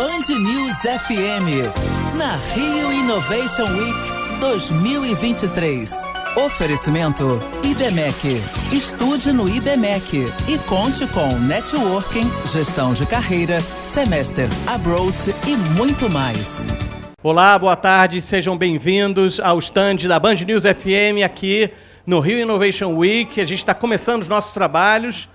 Band News FM, na Rio Innovation Week 2023. Oferecimento IBMEC. Estude no IBMEC e conte com networking, gestão de carreira, semester abroad e muito mais. Olá, boa tarde, sejam bem-vindos ao stand da Band News FM aqui no Rio Innovation Week. A gente está começando os nossos trabalhos.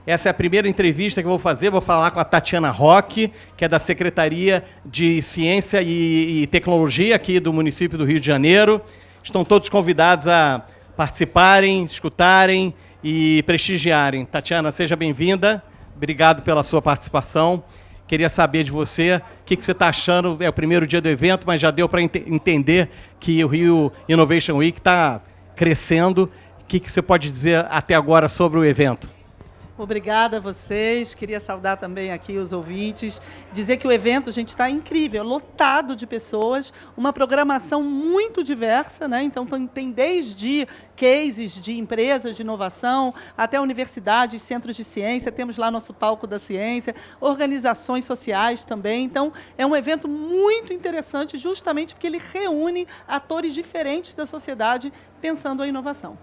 Essa é a primeira entrevista que eu vou fazer. Vou falar com a Tatiana Roque, que é da Secretaria de Ciência e Tecnologia aqui do município do Rio de Janeiro. Estão todos convidados a participarem, escutarem e prestigiarem. Tatiana, seja bem-vinda. Obrigado pela sua participação. Queria saber de você o que você está achando. É o primeiro dia do evento, mas já deu para entender que o Rio Innovation Week está crescendo. O que você pode dizer até agora sobre o evento? Obrigada a vocês, queria saudar também aqui os ouvintes, dizer que o evento, gente, está incrível, lotado de pessoas, uma programação muito diversa, né? Então tem desde cases de empresas de inovação, até universidades, centros de ciência, temos lá nosso palco da ciência, organizações sociais também, então é um evento muito interessante justamente porque ele reúne atores diferentes da sociedade pensando a inovação.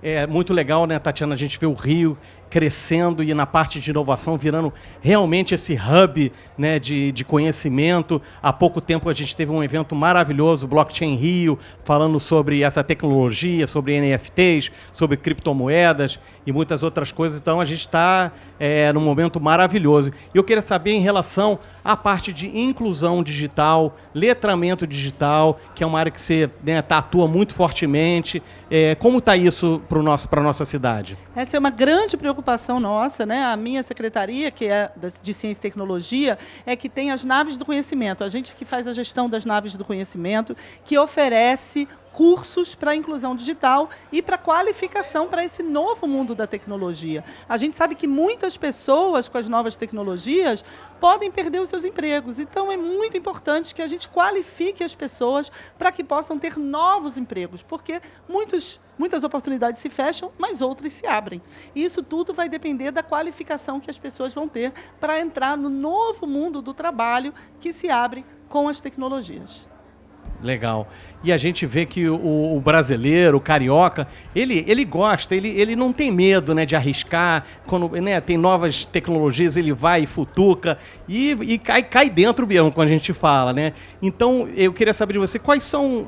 É muito legal, né, Tatiana, a gente vê o Rio crescendo e na parte de inovação virando realmente esse hub, né, de conhecimento. Há pouco tempo a gente teve um evento maravilhoso, Blockchain Rio, falando sobre essa tecnologia, sobre NFTs, sobre criptomoedas e muitas outras coisas. Então a gente está num momento maravilhoso. E eu queria saber em relação à parte de inclusão digital, letramento digital, que é uma área que você, né, atua muito fortemente. Como está isso para a nossa cidade? Essa é uma grande preocupação nossa, né? A minha secretaria, que é de Ciência e Tecnologia, é que tem as naves do conhecimento. A gente que faz a gestão das naves do conhecimento, que oferece cursos para a inclusão digital e para qualificação para esse novo mundo da tecnologia. A gente sabe que muitas pessoas com as novas tecnologias podem perder os seus empregos. Então, é muito importante que a gente qualifique as pessoas para que possam ter novos empregos, porque muitas oportunidades se fecham, mas outras se abrem. E isso tudo vai depender da qualificação que as pessoas vão ter para entrar no novo mundo do trabalho que se abre com as tecnologias. Legal. E a gente vê que o brasileiro, o carioca, ele gosta, ele não tem medo, né, de arriscar. Quando, né, tem novas tecnologias, ele vai e futuca e cai dentro mesmo quando a gente fala, né? Então, eu queria saber de você, quais são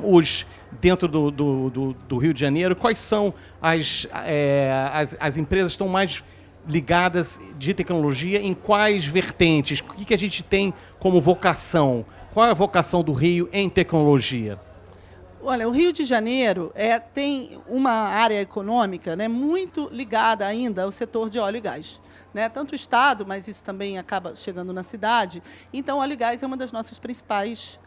dentro do Rio de Janeiro, quais são as empresas que estão mais ligadas de tecnologia, em quais vertentes? O que a gente tem como vocação? Qual é a vocação do Rio em tecnologia? Olha, o Rio de Janeiro tem uma área econômica, né, muito ligada ainda ao setor de óleo e gás. Né? Tanto o Estado, mas isso também acaba chegando na cidade. Então, óleo e gás é uma das nossas principais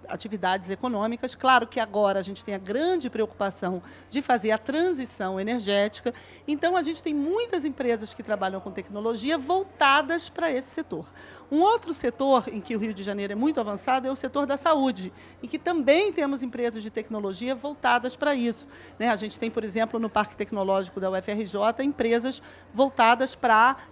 atividades econômicas. Claro que agora a gente tem a grande preocupação de fazer a transição energética. Então, a gente tem muitas empresas que trabalham com tecnologia voltadas para esse setor. Um outro setor em que o Rio de Janeiro é muito avançado é o setor da saúde, em que também temos empresas de tecnologia voltadas para isso. Né? A gente tem, por exemplo, no Parque Tecnológico da UFRJ, empresas voltadas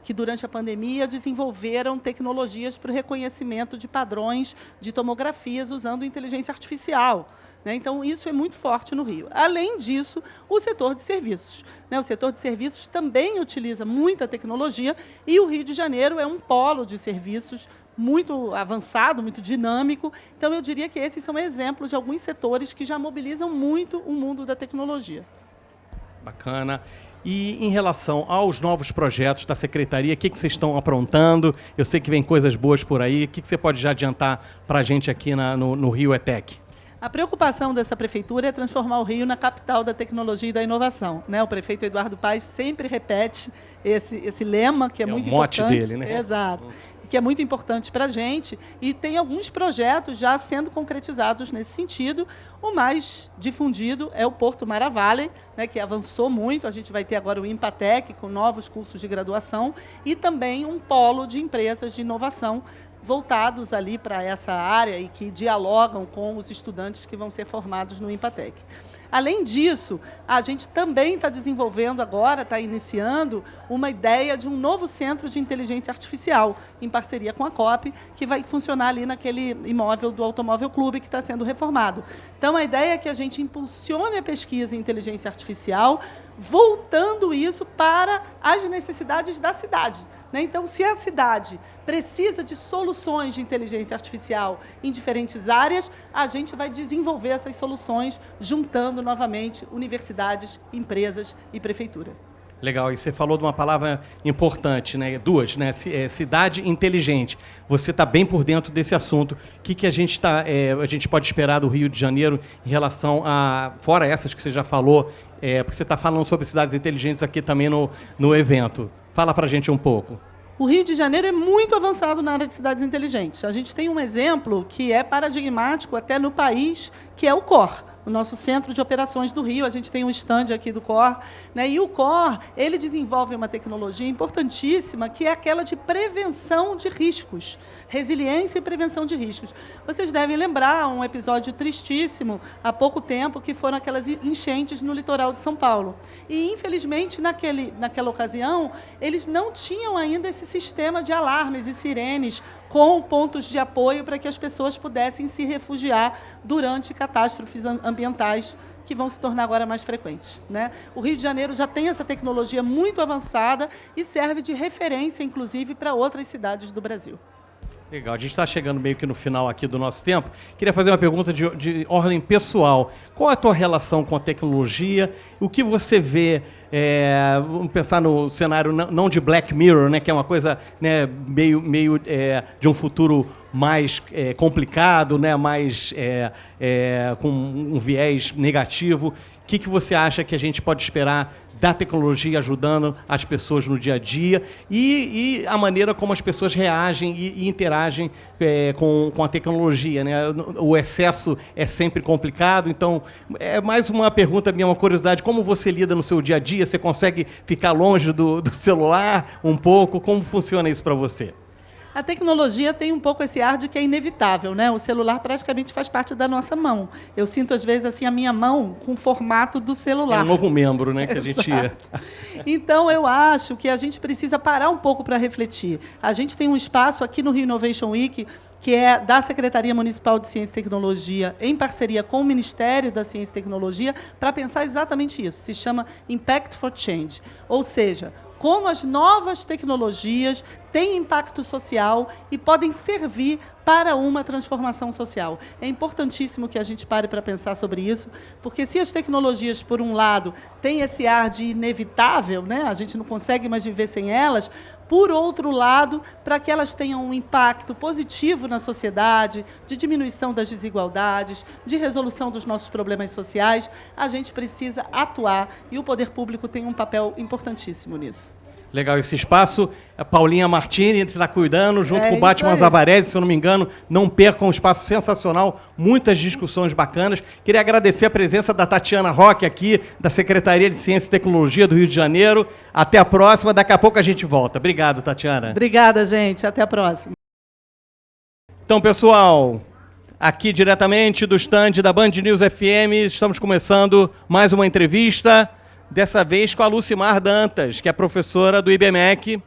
que durante a pandemia desenvolveram tecnologias para o reconhecimento de padrões de tomografias usando inteligência artificial. Né? Então, isso é muito forte no Rio. Além disso, o setor de serviços. Né? O setor de serviços também utiliza muita tecnologia e o Rio de Janeiro é um polo de serviços muito avançado, muito dinâmico. Então, eu diria que esses são exemplos de alguns setores que já mobilizam muito o mundo da tecnologia. Bacana. E em relação aos novos projetos da Secretaria, o que vocês estão aprontando? Eu sei que vem coisas boas por aí. O que você pode já adiantar para a gente aqui no Rio ETEC? A preocupação dessa prefeitura é transformar o Rio na capital da tecnologia e da inovação. Né? O prefeito Eduardo Paes sempre repete esse lema, que é muito importante. É o mote dele, né? Exato. Que é muito importante para a gente, e tem alguns projetos já sendo concretizados nesse sentido. O mais difundido é o Porto Mara Valley, né, que avançou muito. A gente vai ter agora o Impatec, com novos cursos de graduação, e também um polo de empresas de inovação voltados ali para essa área e que dialogam com os estudantes que vão ser formados no Impatec. Além disso, a gente também está desenvolvendo agora, está iniciando uma ideia de um novo centro de inteligência artificial, em parceria com a COP, que vai funcionar ali naquele imóvel do Automóvel Clube que está sendo reformado. Então, a ideia é que a gente impulsione a pesquisa em inteligência artificial, voltando isso para as necessidades da cidade. Então, se a cidade precisa de soluções de inteligência artificial em diferentes áreas, a gente vai desenvolver essas soluções juntando novamente universidades, empresas e prefeitura. Legal, e você falou de uma palavra importante, né? Duas, né? Cidade inteligente. Você está bem por dentro desse assunto. O que a gente pode esperar do Rio de Janeiro em relação a, fora essas que você já falou, porque você está falando sobre cidades inteligentes aqui também no evento. Fala para a gente um pouco. O Rio de Janeiro é muito avançado na área de cidades inteligentes. A gente tem um exemplo que é paradigmático até no país, que é o COR, o nosso Centro de Operações do Rio. A gente tem um stand aqui do COR, né? E o COR, ele desenvolve uma tecnologia importantíssima, que é aquela de prevenção de riscos, resiliência e prevenção de riscos. Vocês devem lembrar um episódio tristíssimo, há pouco tempo, que foram aquelas enchentes no litoral de São Paulo. E, infelizmente, naquela ocasião, eles não tinham ainda esse sistema de alarmes e sirenes com pontos de apoio para que as pessoas pudessem se refugiar durante catástrofes ambientais que vão se tornar agora mais frequentes, né? O Rio de Janeiro já tem essa tecnologia muito avançada e serve de referência, inclusive, para outras cidades do Brasil. Legal, a gente está chegando meio que no final aqui do nosso tempo. Queria fazer uma pergunta de ordem pessoal. Qual é a tua relação com a tecnologia? O que você vê, vamos pensar no cenário não de Black Mirror, né, que é uma coisa, né, meio de um futuro mais complicado, né, mais com um viés negativo. O que você acha que a gente pode esperar da tecnologia ajudando as pessoas no dia a dia e a maneira como as pessoas reagem e interagem com a tecnologia, né? O excesso é sempre complicado, então é mais uma pergunta minha, uma curiosidade, como você lida no seu dia a dia? Você consegue ficar longe do celular um pouco? Como funciona isso para você? A tecnologia tem um pouco esse ar de que é inevitável, né? O celular praticamente faz parte da nossa mão. Eu sinto, às vezes, assim, a minha mão com o formato do celular. É um novo membro, né, que a gente... Então, eu acho que a gente precisa parar um pouco para refletir. A gente tem um espaço aqui no Rio Innovation Week, que é da Secretaria Municipal de Ciência e Tecnologia, em parceria com o Ministério da Ciência e Tecnologia, para pensar exatamente isso. Se chama Impact for Change. Ou seja, como as novas tecnologias têm impacto social e podem servir para uma transformação social. É importantíssimo que a gente pare para pensar sobre isso, porque se as tecnologias, por um lado, têm esse ar de inevitável, né, a gente não consegue mais viver sem elas, por outro lado, para que elas tenham um impacto positivo na sociedade, de diminuição das desigualdades, de resolução dos nossos problemas sociais, a gente precisa atuar e o poder público tem um papel importantíssimo nisso. Legal esse espaço. A Paulinha Martini está cuidando, junto com o Batman aí. Zavarese, se eu não me engano. Não percam um espaço sensacional, muitas discussões bacanas. Queria agradecer a presença da Tatiana Roque aqui, da Secretaria de Ciência e Tecnologia do Rio de Janeiro. Até a próxima, daqui a pouco a gente volta. Obrigado, Tatiana. Obrigada, gente. Até a próxima. Então, pessoal, aqui diretamente do stand da Band News FM, estamos começando mais uma entrevista. Dessa vez com a Lucimar Dantas, que é professora do IBMEC.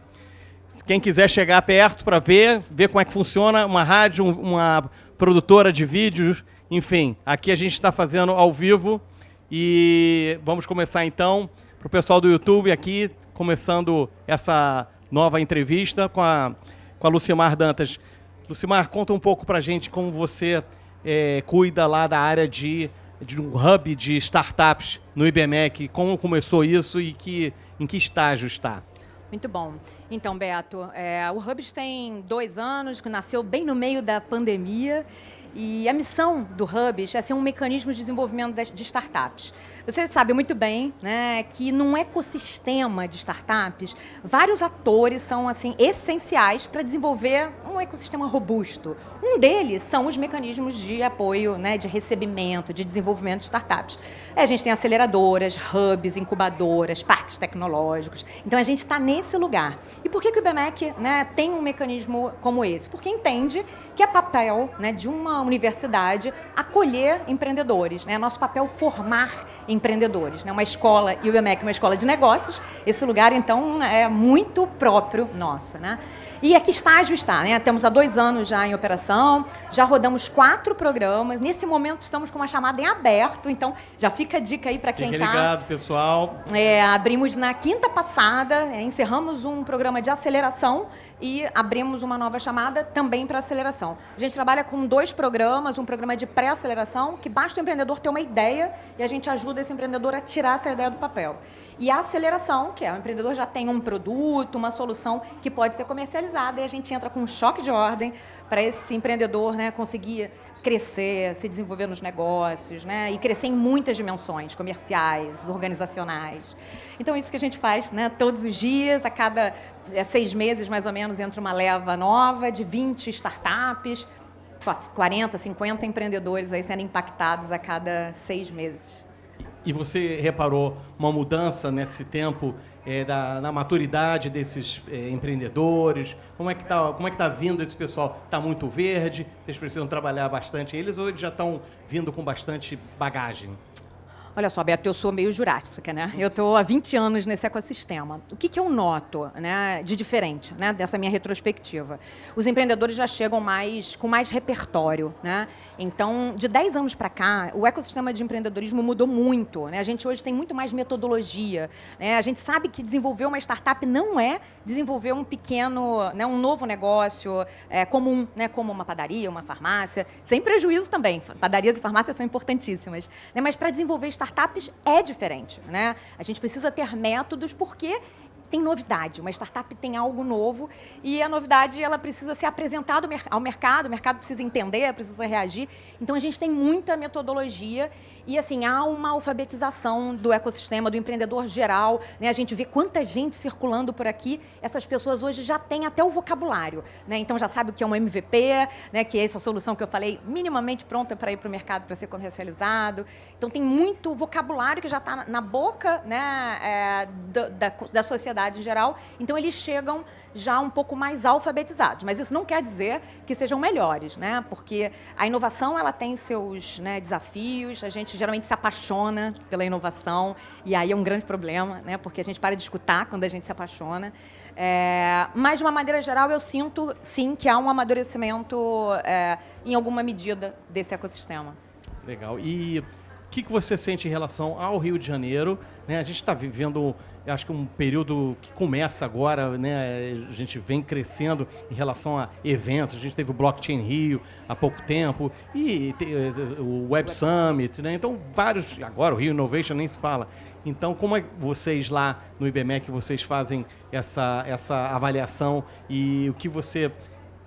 Quem quiser chegar perto para ver como é que funciona uma rádio, uma produtora de vídeos, enfim, aqui a gente está fazendo ao vivo e vamos começar então para o pessoal do YouTube aqui, começando essa nova entrevista com a Lucimar Dantas. Lucimar, conta um pouco para a gente como você cuida lá da área de um hub de startups no IBMEC, como começou isso e em que estágio está? Muito bom. Então, Beto, o Hubs tem 2 anos, que nasceu bem no meio da pandemia, e a missão do Hubs é ser um mecanismo de desenvolvimento de startups. Você sabe muito bem, né, que num ecossistema de startups, vários atores são assim, essenciais para desenvolver um ecossistema robusto. Um deles são os mecanismos de apoio, né, de recebimento, de desenvolvimento de startups. A gente tem aceleradoras, hubs, incubadoras, parques tecnológicos. Então, a gente está nesse lugar. E por que o IBMEC, né, tem um mecanismo como esse? Porque entende que é papel, né, de uma universidade, acolher empreendedores, né? Nosso papel é formar empreendedores, né? Uma escola, e o IBMEC é uma escola de negócios, esse lugar, então, é muito próprio nosso, né? E a que estágio está, né? Temos há 2 anos já em operação, já rodamos 4 programas, nesse momento estamos com uma chamada em aberto, então já fica a dica aí para quem está. Fique ligado, pessoal. Abrimos na quinta passada, encerramos um programa de aceleração e abrimos uma nova chamada também para aceleração. A gente trabalha com 2 programas, um programa de pré-aceleração, que basta o empreendedor ter uma ideia e a gente ajuda esse empreendedor a tirar essa ideia do papel. E a aceleração, que é o empreendedor já tem um produto, uma solução que pode ser comercializada e a gente entra com um choque de ordem para esse empreendedor, né, conseguir crescer, se desenvolver nos negócios, né, e crescer em muitas dimensões, comerciais, organizacionais. Então, isso que a gente faz, né, todos os dias, a cada 6 meses, mais ou menos, entra uma leva nova de 20 startups, 40, 50 empreendedores aí sendo impactados a cada 6 meses. E você reparou uma mudança nesse tempo na maturidade desses empreendedores? Como é que tá vindo esse pessoal? Está muito verde? Vocês precisam trabalhar bastante eles ou eles já estão vindo com bastante bagagem? Olha só, Beto, eu sou meio jurássica, né? Eu estou há 20 anos nesse ecossistema. O que eu noto, né, de diferente, né, dessa minha retrospectiva? Os empreendedores já chegam com mais repertório, né? Então, de 10 anos para cá, o ecossistema de empreendedorismo mudou muito, né? A gente hoje tem muito mais metodologia, né? A gente sabe que desenvolver uma startup não é desenvolver um pequeno, né, um novo negócio comum, né, como uma padaria, uma farmácia, sem prejuízo também. Padarias e farmácias são importantíssimas, né? Mas para desenvolver startups é diferente, né? A gente precisa ter métodos porque tem novidade. Uma startup tem algo novo e a novidade ela precisa ser apresentada ao mercado, o mercado precisa entender, precisa reagir. Então, a gente tem muita metodologia e, assim, há uma alfabetização do ecossistema, do empreendedor geral, né? A gente vê quanta gente circulando por aqui. Essas pessoas hoje já têm até o vocabulário, né? Então, já sabe o que é um MVP, né? Que é essa solução que eu falei, minimamente pronta para ir para o mercado para ser comercializado. Então, tem muito vocabulário que já está na boca, né, da sociedade em geral, então eles chegam já um pouco mais alfabetizados, mas isso não quer dizer que sejam melhores, né? Porque a inovação ela tem seus, né, desafios, a gente geralmente se apaixona pela inovação e aí é um grande problema, né? Porque a gente para de escutar quando a gente se apaixona, mas de uma maneira geral eu sinto sim que há um amadurecimento em alguma medida desse ecossistema. Legal. E o que você sente em relação ao Rio de Janeiro, né? A gente está vivendo, acho que um período que começa agora, né? A gente vem crescendo em relação a eventos. A gente teve o Blockchain Rio há pouco tempo e o Web Summit, né? Então, vários... Agora o Rio Innovation nem se fala. Então, como é que vocês lá no IBMEC, vocês fazem essa avaliação e o que você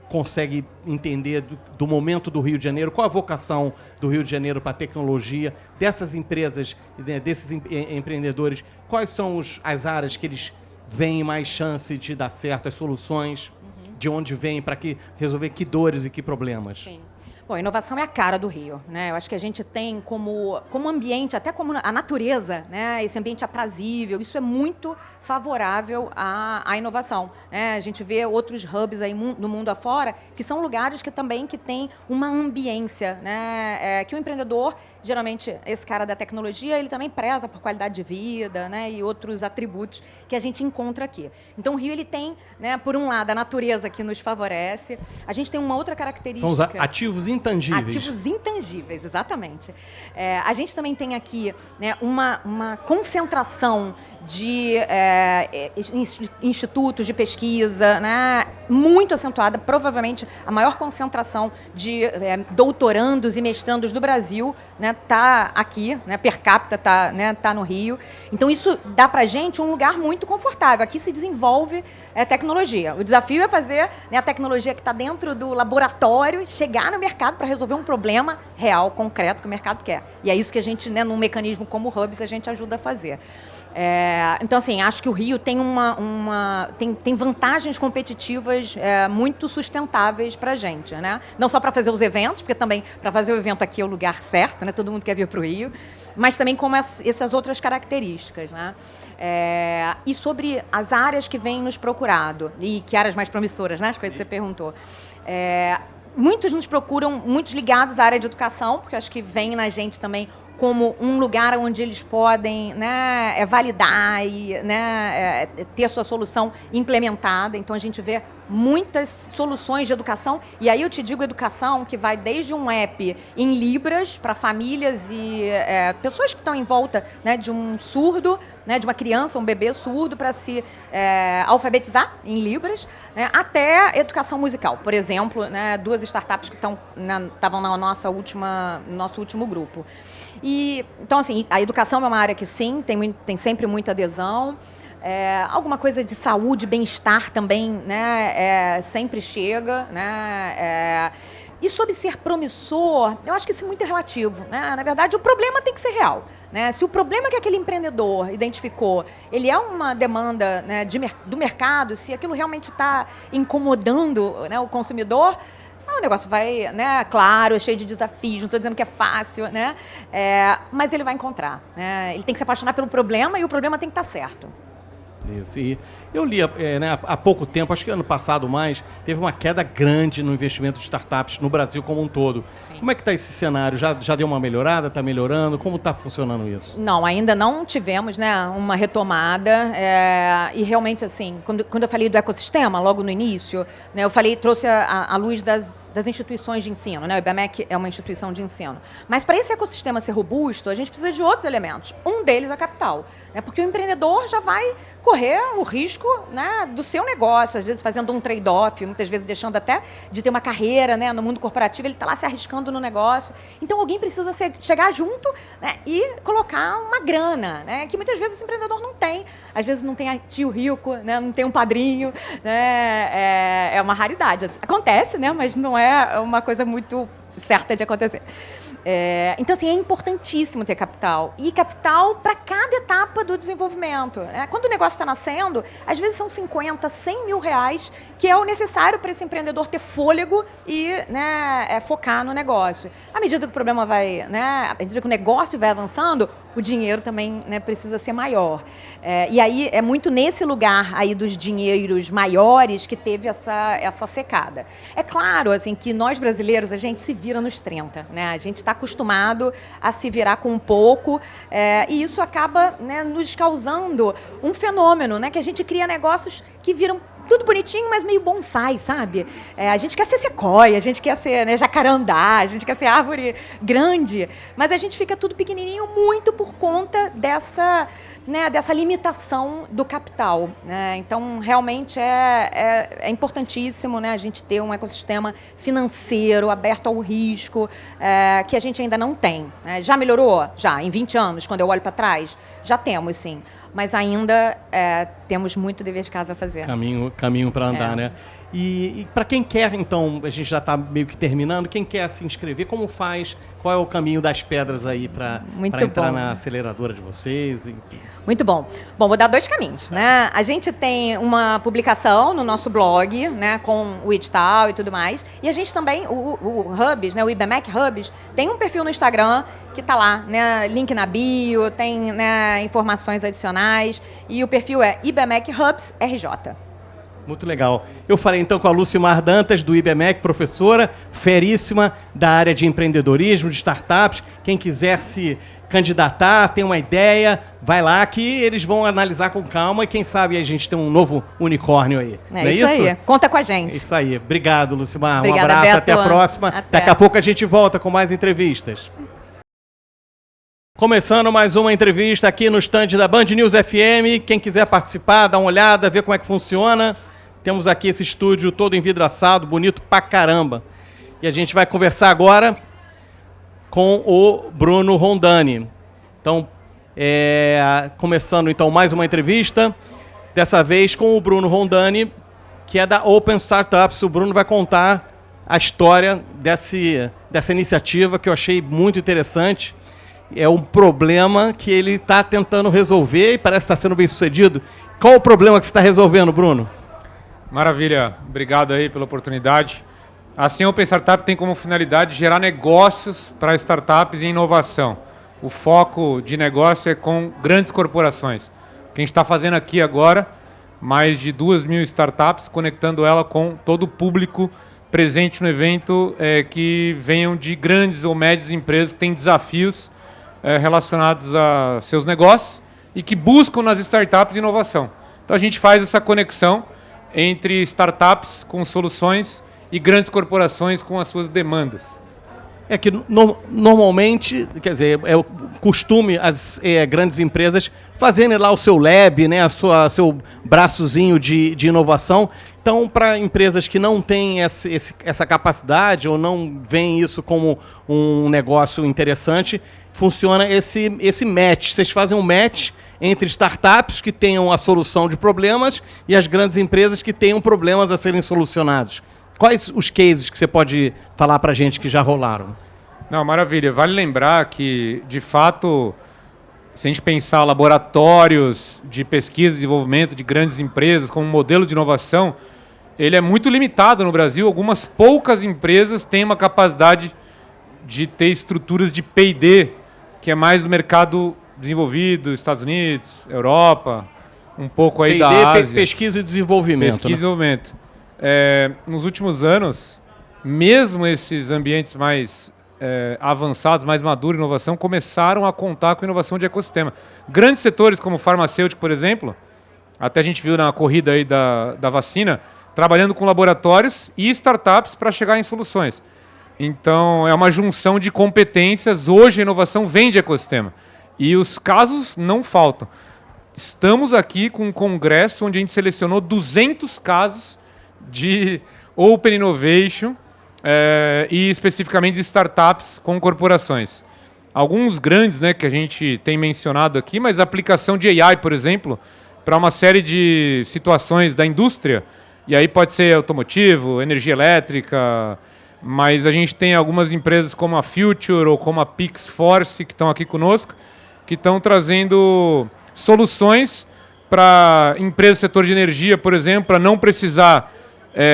consegue entender do momento do Rio de Janeiro? Qual a vocação do Rio de Janeiro para a tecnologia, dessas empresas, né, desses empreendedores? Quais são as áreas que eles veem mais chance de dar certo, as soluções, de onde vêm, para resolver que dores e que problemas? Sim. Bom, a inovação é a cara do Rio, né? Eu acho que a gente tem como ambiente, até como a natureza, né? Esse ambiente aprazível, isso é muito favorável à inovação, né? A gente vê outros hubs aí no mundo afora, que são lugares que também têm uma ambiência, né? Que o empreendedor, geralmente, esse cara da tecnologia, ele também preza por qualidade de vida, né? E outros atributos que a gente encontra aqui. Então, o Rio, ele tem, né, por um lado, a natureza que nos favorece. A gente tem uma outra característica... São os ativos intangíveis. Ativos intangíveis, exatamente. A gente também tem aqui, né, uma concentração de institutos de pesquisa, né, muito acentuada, provavelmente a maior concentração de doutorandos e mestrandos do Brasil, né, tá aqui, né, per capita tá no Rio. Então isso dá para a gente um lugar muito confortável. Aqui se desenvolve tecnologia. O desafio é fazer, né, a tecnologia que está dentro do laboratório chegar no mercado para resolver um problema real, concreto que o mercado quer. E é isso que a gente, né, num mecanismo como o Hubs, a gente ajuda a fazer. Então, assim, acho que o Rio tem tem vantagens competitivas muito sustentáveis para a gente, né? Não só para fazer os eventos, porque também para fazer o evento aqui é o lugar certo, né? Todo mundo quer vir para o Rio, mas também como essas outras características, né? E sobre as áreas que vêm nos procurado, e que áreas mais promissoras, né? As coisas que você perguntou. muitos nos procuram, muitos ligados à área de educação, porque acho que vem na gente também como um lugar onde eles podem, né, validar e, né, ter a sua solução implementada. Então, a gente vê muitas soluções de educação, e aí eu te digo educação que vai desde um app em Libras para famílias e pessoas que estão em volta, né, de um surdo, né, de uma criança, um bebê surdo, para se alfabetizar em Libras, né, até educação musical. Por exemplo, né, 2 startups que estavam no nosso último grupo. E, então, assim, a educação é uma área que, sim, tem sempre muita adesão. Alguma coisa de saúde, bem-estar também, né, sempre chega. Né, e sobre ser promissor, eu acho que isso é muito relativo. Né? Na verdade, o problema tem que ser real. Né? Se o problema que aquele empreendedor identificou, ele é uma demanda, né, do mercado, se aquilo realmente está incomodando, né, o consumidor, o negócio vai, né, claro, é cheio de desafios, não estou dizendo que é fácil, né, mas ele vai encontrar. Né, ele tem que se apaixonar pelo problema e o problema tem que estar certo. Isso, e eu li né, há pouco tempo, acho que ano passado mais, teve uma queda grande no investimento de startups no Brasil como um todo. Sim. Como é que está esse cenário? Já deu uma melhorada? Está melhorando? Como está funcionando isso? Não, ainda não tivemos, né, uma retomada. E realmente, assim, quando eu falei do ecossistema, logo no início, né, trouxe à luz das instituições de ensino. Né? O IBMEC é uma instituição de ensino. Mas para esse ecossistema ser robusto, a gente precisa de outros elementos. Um deles é a capital. Né? Porque o empreendedor já vai correr o risco, né, do seu negócio, às vezes fazendo um trade-off, muitas vezes deixando até de ter uma carreira, né, no mundo corporativo, ele está lá se arriscando no negócio. Então, alguém precisa chegar junto, né, e colocar uma grana, né, que muitas vezes esse empreendedor não tem. Às vezes não tem tio rico, né, não tem um padrinho. Né, é uma raridade. Acontece, né, mas não é uma coisa muito certa de acontecer. Então, assim, é importantíssimo ter capital. E capital para cada etapa do desenvolvimento. Né? Quando o negócio está nascendo, às vezes são 50, 100 mil reais, que é o necessário para esse empreendedor ter fôlego e, né, focar no negócio. À medida que o problema vai, né, à medida que o negócio vai avançando, o dinheiro também, né, precisa ser maior. E aí é muito nesse lugar aí dos dinheiros maiores que teve essa secada. É claro, assim, que nós brasileiros, a gente se vira nos 30, né? A gente está acostumado a se virar com um pouco, e isso acaba, né, nos causando um fenômeno, né, que a gente cria negócios que viram tudo bonitinho, mas meio bonsai, sabe? A gente quer ser sequoia, a gente quer ser, né, jacarandá, a gente quer ser árvore grande, mas a gente fica tudo pequenininho muito por conta dessa limitação do capital. Né? Então, realmente é importantíssimo, né, a gente ter um ecossistema financeiro aberto ao risco, que a gente ainda não tem. Né? Já melhorou? Já. Em 20 anos, quando eu olho para trás, já temos, sim. Mas ainda temos muito dever de casa a fazer. Caminho para andar, né? E para quem quer, então, a gente já está meio que terminando, quem quer se inscrever, como faz? Qual é o caminho das pedras aí para entrar na aceleradora de vocês? Enfim. Muito bom. Bom, vou dar 2 caminhos, né? A gente tem uma publicação no nosso blog, né, com o edital e tudo mais. E a gente também, o Hubs, né, o IBMEC Hubs, tem um perfil no Instagram que está lá, né, link na bio, tem, né, informações adicionais. E o perfil é IBMEC Hubs RJ. Muito legal. Eu falei então com a Lucimar Dantas, do IBMEC, professora, feríssima da área de empreendedorismo, de startups. Quem quiser se candidatar, tem uma ideia, vai lá que eles vão analisar com calma e quem sabe a gente tem um novo unicórnio aí. Não é isso aí. Conta com a gente. É isso aí. Obrigado, Lucimar. Obrigada, um abraço, Beto. até a próxima. Até. Daqui a pouco a gente volta com mais entrevistas. Começando mais uma entrevista aqui no stand da Band News FM. Quem quiser participar, dá uma olhada, ver como é que funciona. Temos aqui esse estúdio todo envidraçado, bonito pra caramba. E a gente vai conversar agora com o Bruno Rondani. Então, começando então mais uma entrevista, dessa vez com o Bruno Rondani, que é da Open Startups. O Bruno vai contar a história dessa iniciativa que eu achei muito interessante. É um problema que ele está tentando resolver e parece estar sendo bem sucedido. Qual o problema que você está resolvendo, Bruno? Maravilha, obrigado aí pela oportunidade. Assim, a Open Startup tem como finalidade gerar negócios para startups e inovação. O foco de negócio é com grandes corporações. O que a gente está fazendo aqui agora, mais de 2.000 startups, conectando ela com todo o público presente no evento que venham de grandes ou médias empresas que têm desafios relacionados a seus negócios e que buscam nas startups inovação. Então a gente faz essa conexão entre startups com soluções e grandes corporações com as suas demandas. É que normalmente, quer dizer, é o costume as grandes empresas fazerem lá o seu lab, né, seu braçozinho de inovação. Então, para empresas que não têm essa capacidade ou não veem isso como um negócio interessante, funciona esse match. Vocês fazem um match entre startups que tenham a solução de problemas e as grandes empresas que tenham problemas a serem solucionados. Quais os cases que você pode falar para a gente que já rolaram? Não, maravilha. Vale lembrar que, de fato, se a gente pensar laboratórios de pesquisa e desenvolvimento de grandes empresas como modelo de inovação, ele é muito limitado no Brasil. Algumas poucas empresas têm uma capacidade de ter estruturas de P&D, que é mais do mercado desenvolvido, Estados Unidos, Europa, um pouco aí da Ásia. Pesquisa e desenvolvimento. Pesquisa e desenvolvimento. Nos últimos anos, mesmo esses ambientes mais avançados, mais maduros, inovação, começaram a contar com inovação de ecossistema. Grandes setores como o farmacêutico, por exemplo, até a gente viu na corrida aí da vacina, trabalhando com laboratórios e startups para chegar em soluções. Então, é uma junção de competências. Hoje a inovação vem de ecossistema. E os casos não faltam. Estamos aqui com um congresso onde a gente selecionou 200 casos de Open Innovation e especificamente de startups com corporações. Alguns grandes, né, que a gente tem mencionado aqui, mas a aplicação de AI, por exemplo, para uma série de situações da indústria, e aí pode ser automotivo, energia elétrica, mas a gente tem algumas empresas como a Future ou como a PixForce que estão aqui conosco, que estão trazendo soluções para empresas do setor de energia, por exemplo, para não precisar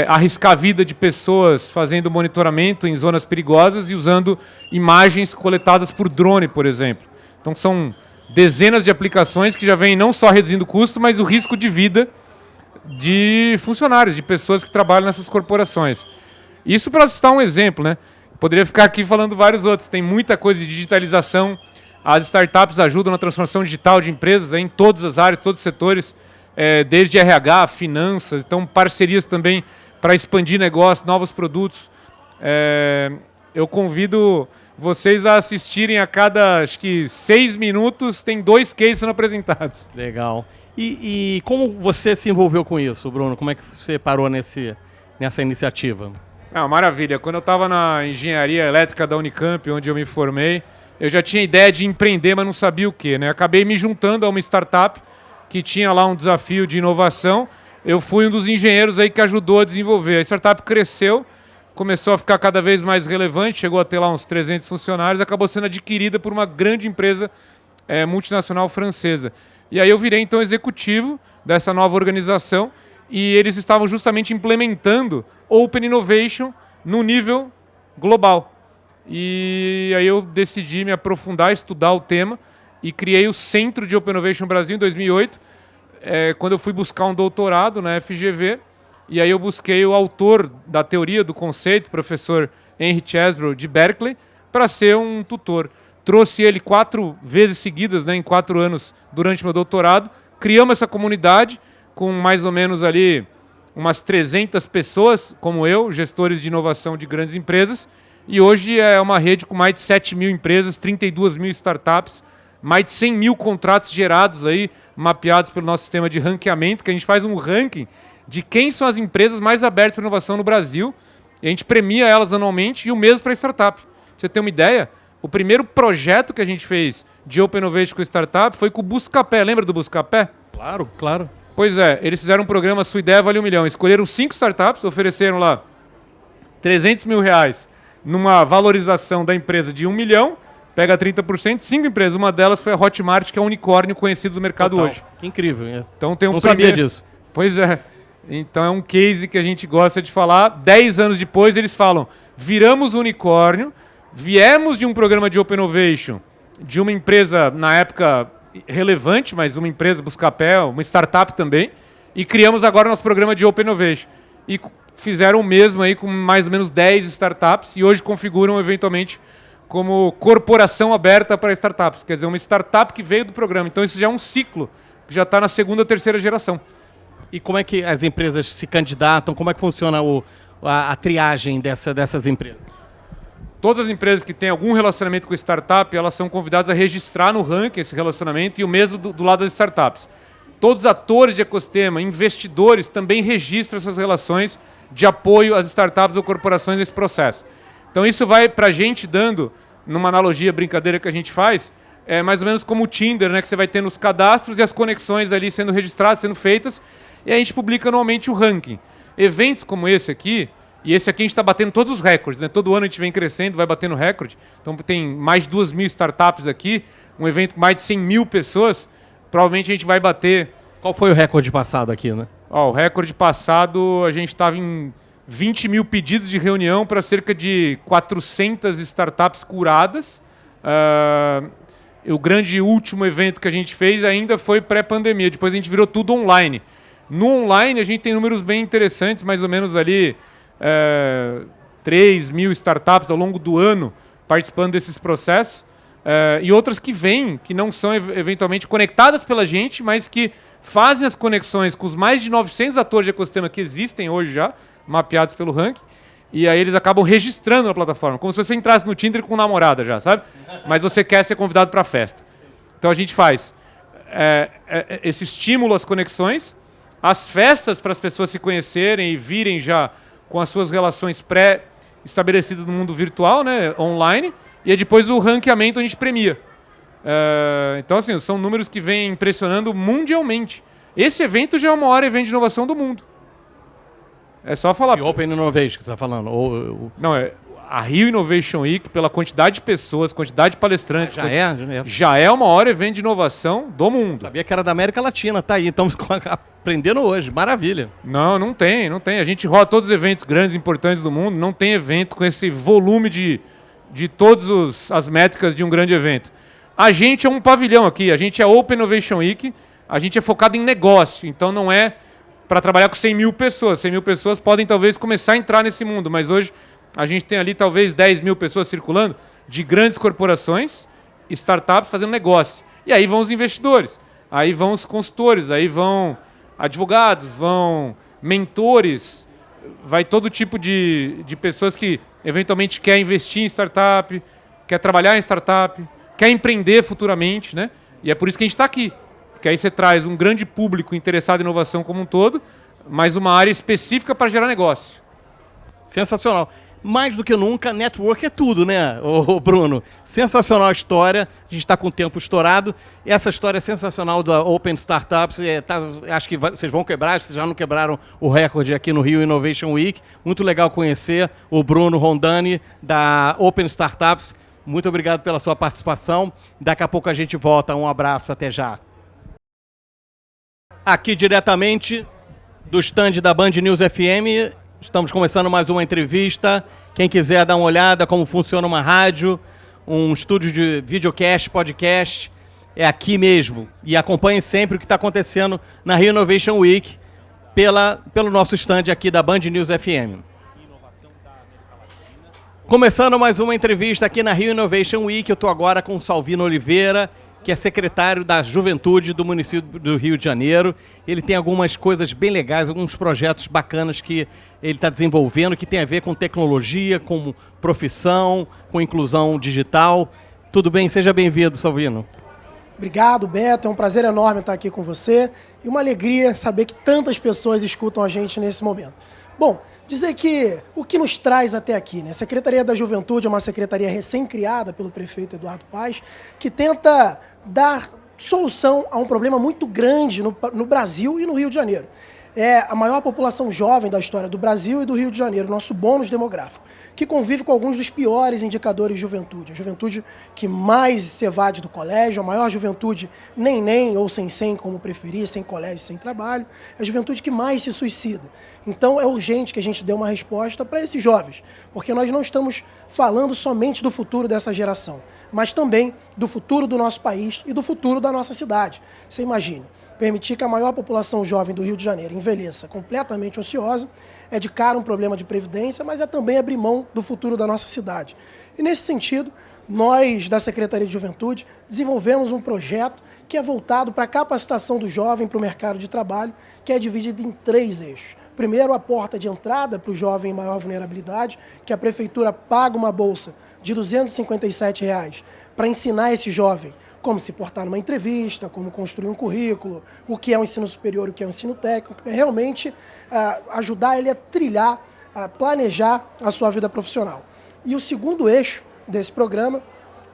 arriscar a vida de pessoas fazendo monitoramento em zonas perigosas e usando imagens coletadas por drone, por exemplo. Então são dezenas de aplicações que já vêm não só reduzindo o custo, mas o risco de vida de funcionários, de pessoas que trabalham nessas corporações. Isso para citar um exemplo, né? Poderia ficar aqui falando vários outros. Tem muita coisa de digitalização. As startups ajudam na transformação digital de empresas em todas as áreas, todos os setores, desde RH, finanças, então parcerias também para expandir negócios, novos produtos. Eu convido vocês a assistirem a cada, acho que 6 minutos, tem 2 cases sendo apresentados. Legal. E como você se envolveu com isso, Bruno? Como é que você parou nessa iniciativa? Maravilha. Quando eu estava na engenharia elétrica da Unicamp, onde eu me formei, eu já tinha ideia de empreender, mas não sabia o quê, né? Acabei me juntando a uma startup que tinha lá um desafio de inovação. Eu fui um dos engenheiros aí que ajudou a desenvolver. A startup cresceu, começou a ficar cada vez mais relevante, chegou a ter lá uns 300 funcionários, acabou sendo adquirida por uma grande empresa multinacional francesa. E aí eu virei então executivo dessa nova organização e eles estavam justamente implementando Open Innovation no nível global. E aí eu decidi me aprofundar, estudar o tema e criei o Centro de Open Innovation Brasil em 2008, quando eu fui buscar um doutorado na FGV, e aí eu busquei o autor da teoria do conceito, o professor Henry Chesbrough, de Berkeley, para ser um tutor. Trouxe ele 4 vezes seguidas, né, em 4 anos, durante meu doutorado. Criamos essa comunidade com mais ou menos ali umas 300 pessoas, como eu, gestores de inovação de grandes empresas, e hoje é uma rede com mais de 7 mil empresas, 32 mil startups, mais de 100 mil contratos gerados aí, mapeados pelo nosso sistema de ranqueamento, que a gente faz um ranking de quem são as empresas mais abertas para inovação no Brasil, e a gente premia elas anualmente, e o mesmo para startup. Pra você ter uma ideia, o primeiro projeto que a gente fez de Open Innovation com startup foi com o Buscapé. Lembra do Buscapé? Claro, claro. Pois é, eles fizeram um programa Sua Ideia Vale 1 Milhão. Escolheram 5 startups, ofereceram lá 300 mil reais numa valorização da empresa de 1 milhão, pega 30%, 5 empresas. Uma delas foi a Hotmart, que é um unicórnio conhecido do mercado hoje. Que incrível. Então tem um Não sabia disso. Pois é. Então é um case que a gente gosta de falar. 10 anos depois eles falam, viramos unicórnio, viemos de um programa de Open Innovation, de uma empresa, na época, relevante, mas uma empresa Buscapé, uma startup também, e criamos agora nosso programa de Open Innovation. E fizeram o mesmo aí com mais ou menos 10 startups e hoje configuram eventualmente como corporação aberta para startups. Quer dizer, uma startup que veio do programa. Então isso já é um ciclo que já está na segunda ou terceira geração. E como é que as empresas se candidatam? Como é que funciona a triagem dessas empresas? Todas as empresas que têm algum relacionamento com startup, elas são convidadas a registrar no ranking esse relacionamento e o mesmo do lado das startups. Todos os atores de ecossistema, investidores, também registram essas relações de apoio às startups ou corporações nesse processo. Então isso vai para a gente dando, numa analogia, brincadeira que a gente faz, é mais ou menos como o Tinder, né, que você vai tendo os cadastros e as conexões ali sendo registradas, sendo feitas, e a gente publica anualmente o ranking. Eventos como esse aqui, e esse aqui a gente está batendo todos os recordes, né? Todo ano a gente vem crescendo, vai batendo recorde. Então tem mais de 2.000 startups aqui, um evento com mais de 100 mil pessoas, provavelmente a gente vai bater... Qual foi o recorde passado aqui, né? O recorde passado a gente estava em 20 mil pedidos de reunião para cerca de 400 startups curadas. O grande último evento que a gente fez ainda foi pré-pandemia, depois a gente virou tudo online. No online a gente tem números bem interessantes, mais ou menos ali 3 mil startups ao longo do ano participando desses processos, e outras que vêm, que não são eventualmente conectadas pela gente, mas que fazem as conexões com os mais de 900 atores de ecossistema que existem hoje já, mapeados pelo ranking, e aí eles acabam registrando na plataforma, como se você entrasse no Tinder com namorada já, sabe? Mas você quer ser convidado para a festa. Então a gente faz esse estímulo às conexões, as festas para as pessoas se conhecerem e virem já com as suas relações pré-estabelecidas no mundo virtual, né, online, e é depois do ranqueamento a gente premia. Então, assim, são números que vêm impressionando mundialmente. Esse evento já é o maior evento de inovação do mundo. É só falar... E Open Innovation que você está falando? Não, a Rio Innovation Week, pela quantidade de pessoas, quantidade de palestrantes... Já é o maior evento de inovação do mundo. Sabia que era da América Latina, tá aí. Estamos aprendendo hoje, maravilha. Não tem. A gente roda todos os eventos grandes, importantes do mundo, não tem evento com esse volume de todas as métricas de um grande evento. A gente é um pavilhão aqui, a gente é Open Innovation Week, a gente é focado em negócio, então não é para trabalhar com 100 mil pessoas. 100 mil pessoas podem talvez começar a entrar nesse mundo, mas hoje a gente tem ali talvez 10 mil pessoas circulando de grandes corporações, startups fazendo negócio. E aí vão os investidores, aí vão os consultores, aí vão advogados, vão mentores, vai todo tipo de pessoas que eventualmente quer investir em startup, quer trabalhar em startup, quer empreender futuramente, né? E é por isso que a gente está aqui. Porque aí você traz um grande público interessado em inovação como um todo, mas uma área específica para gerar negócio. Sensacional. Mais do que nunca, network é tudo, né, Bruno? Sensacional a história. A gente está com o tempo estourado. Essa história é sensacional da Open Startups. Acho que vocês vão quebrar, vocês já não quebraram o recorde aqui no Rio Innovation Week. Muito legal conhecer o Bruno Rondani, da Open Startups. Muito obrigado pela sua participação. Daqui a pouco a gente volta. Um abraço, até já. Aqui diretamente do stand da Band News FM, estamos começando mais uma entrevista. Quem quiser dar uma olhada como funciona uma rádio, um estúdio de videocast, podcast, é aqui mesmo. E acompanhe sempre o que está acontecendo na Rio Innovation Week pelo nosso stand aqui da Band News FM. Começando mais uma entrevista aqui na Rio Innovation Week, eu estou agora com o Salvino Oliveira, que é secretário da Juventude do município do Rio de Janeiro. Ele tem algumas coisas bem legais, alguns projetos bacanas que ele está desenvolvendo, que tem a ver com tecnologia, com profissão, com inclusão digital. Tudo bem? Seja bem-vindo, Salvino. Obrigado, Beto. É um prazer enorme estar aqui com você e uma alegria saber que tantas pessoas escutam a gente nesse momento. Bom, dizer que o que nos traz até aqui, né? A Secretaria da Juventude é uma secretaria recém-criada pelo prefeito Eduardo Paes, que tenta dar solução a um problema muito grande no Brasil e no Rio de Janeiro. É a maior população jovem da história do Brasil e do Rio de Janeiro, nosso bônus demográfico, que convive com alguns dos piores indicadores de juventude. A juventude que mais se evade do colégio, a maior juventude nem ou sem, como preferir, sem colégio, sem trabalho, é a juventude que mais se suicida. Então é urgente que a gente dê uma resposta para esses jovens, porque nós não estamos falando somente do futuro dessa geração, mas também do futuro do nosso país e do futuro da nossa cidade. Você imagine, permitir que a maior população jovem do Rio de Janeiro envelheça completamente ociosa, é de cara um problema de previdência, mas é também abrir mão do futuro da nossa cidade. E nesse sentido, nós da Secretaria de Juventude desenvolvemos um projeto que é voltado para a capacitação do jovem para o mercado de trabalho, que é dividido em 3 eixos. Primeiro, a porta de entrada para o jovem em maior vulnerabilidade, que a Prefeitura paga uma bolsa de R$ 257 para ensinar esse jovem como se portar numa entrevista, como construir um currículo, o que é o ensino superior, o que é o ensino técnico, é realmente ajudar ele a trilhar, a planejar a sua vida profissional. E o segundo eixo desse programa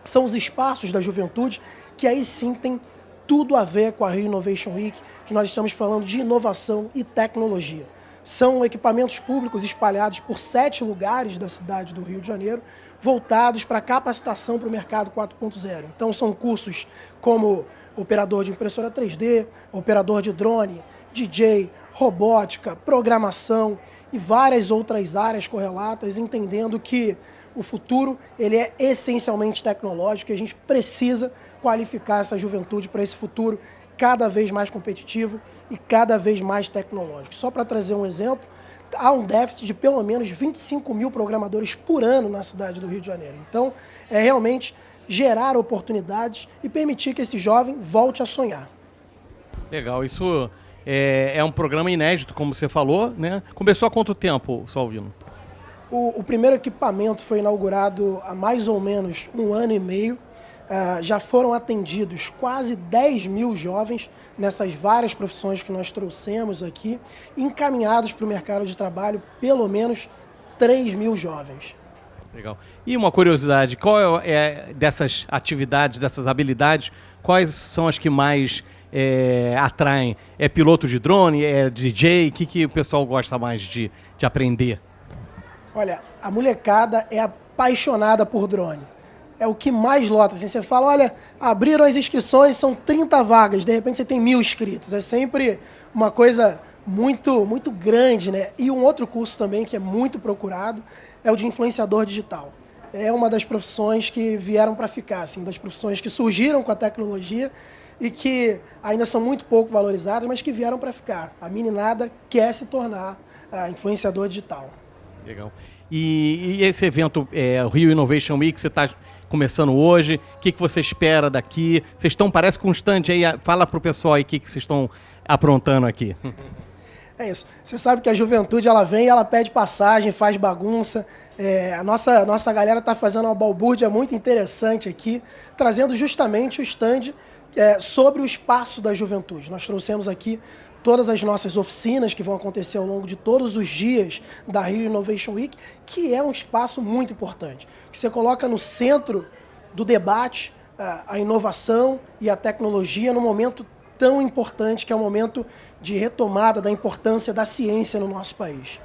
são os espaços da juventude, que aí sim tem tudo a ver com a Rio Innovation Week, que nós estamos falando de inovação e tecnologia. São equipamentos públicos espalhados por 7 lugares da cidade do Rio de Janeiro, voltados para capacitação para o mercado 4.0. Então são cursos como operador de impressora 3D, operador de drone, DJ, robótica, programação e várias outras áreas correlatas, entendendo que o futuro ele é essencialmente tecnológico e a gente precisa qualificar essa juventude para esse futuro cada vez mais competitivo e cada vez mais tecnológico. Só para trazer um exemplo, há um déficit de pelo menos 25 mil programadores por ano na cidade do Rio de Janeiro. Então, é realmente gerar oportunidades e permitir que esse jovem volte a sonhar. Legal, isso é um programa inédito, como você falou, né? Começou há quanto tempo, Salvino? O primeiro equipamento foi inaugurado há mais ou menos 1 ano e meio. Já foram atendidos quase 10 mil jovens nessas várias profissões que nós trouxemos aqui, encaminhados para o mercado de trabalho, pelo menos 3 mil jovens. Legal. E uma curiosidade, qual é dessas atividades, dessas habilidades, quais são as que mais atraem? É piloto de drone, é DJ? O que o pessoal gosta mais de aprender? Olha, a molecada é apaixonada por drone. É o que mais lota. Assim, você fala, olha, abriram as inscrições, são 30 vagas, de repente você tem 1.000 inscritos. É sempre uma coisa muito, muito grande, né? E um outro curso também que é muito procurado é o de influenciador digital. É uma das profissões que vieram para ficar, assim, das profissões que surgiram com a tecnologia e que ainda são muito pouco valorizadas, mas que vieram para ficar. A meninada quer se tornar influenciador digital. Legal. E esse evento, o Rio Innovation Week, você está começando hoje, o que você espera daqui? Vocês estão, parece, com um stand aí, fala para o pessoal aí o que vocês estão aprontando aqui. É isso. Você sabe que a juventude, ela vem e ela pede passagem, faz bagunça. A nossa galera está fazendo uma balbúrdia muito interessante aqui, trazendo justamente o stand sobre o espaço da juventude. Nós trouxemos aqui todas as nossas oficinas que vão acontecer ao longo de todos os dias da Rio Innovation Week, que é um espaço muito importante, que você coloca no centro do debate a inovação e a tecnologia num momento tão importante, que é o momento de retomada da importância da ciência no nosso país.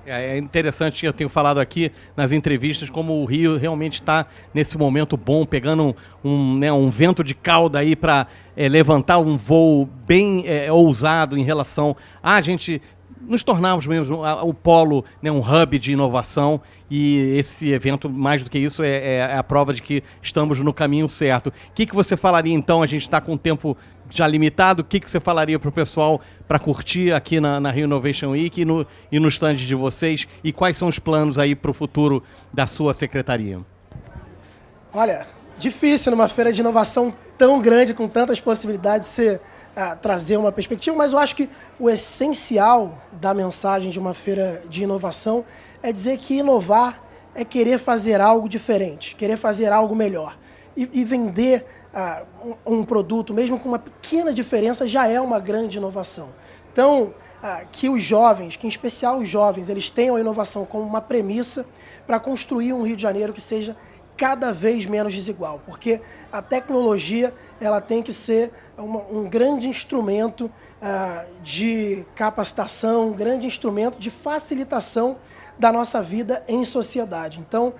É interessante, eu tenho falado aqui nas entrevistas como o Rio realmente está nesse momento bom, pegando um vento de cauda aí para levantar um voo bem ousado em relação a gente nos tornarmos mesmo o polo, né, um hub de inovação, e esse evento, mais do que isso, é a prova de que estamos no caminho certo. O que você falaria então? A gente está com o tempo já limitado, o que você falaria para o pessoal para curtir aqui na Rio Innovation Week e no stand de vocês? E quais são os planos aí para o futuro da sua secretaria? Olha, difícil numa feira de inovação tão grande, com tantas possibilidades, você trazer uma perspectiva, mas eu acho que o essencial da mensagem de uma feira de inovação é dizer que inovar é querer fazer algo diferente, querer fazer algo melhor. E vender um produto, mesmo com uma pequena diferença, já é uma grande inovação. Então, que os jovens, que em especial os jovens, eles tenham a inovação como uma premissa para construir um Rio de Janeiro que seja cada vez menos desigual, porque a tecnologia ela tem que ser um grande instrumento de capacitação, um grande instrumento de facilitação da nossa vida em sociedade. Então,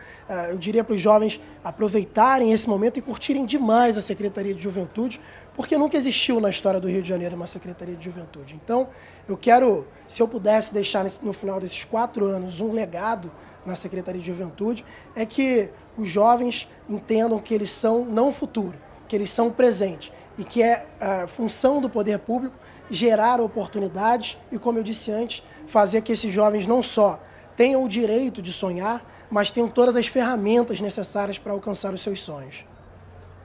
eu diria para os jovens aproveitarem esse momento e curtirem demais a Secretaria de Juventude, porque nunca existiu na história do Rio de Janeiro uma Secretaria de Juventude. Então, eu quero, se eu pudesse deixar no final desses 4 anos um legado na Secretaria de Juventude, é que os jovens entendam que eles são não o futuro, que eles são o presente e que é a função do poder público gerar oportunidades e, como eu disse antes, fazer que esses jovens não só tenham o direito de sonhar, mas tenham todas as ferramentas necessárias para alcançar os seus sonhos.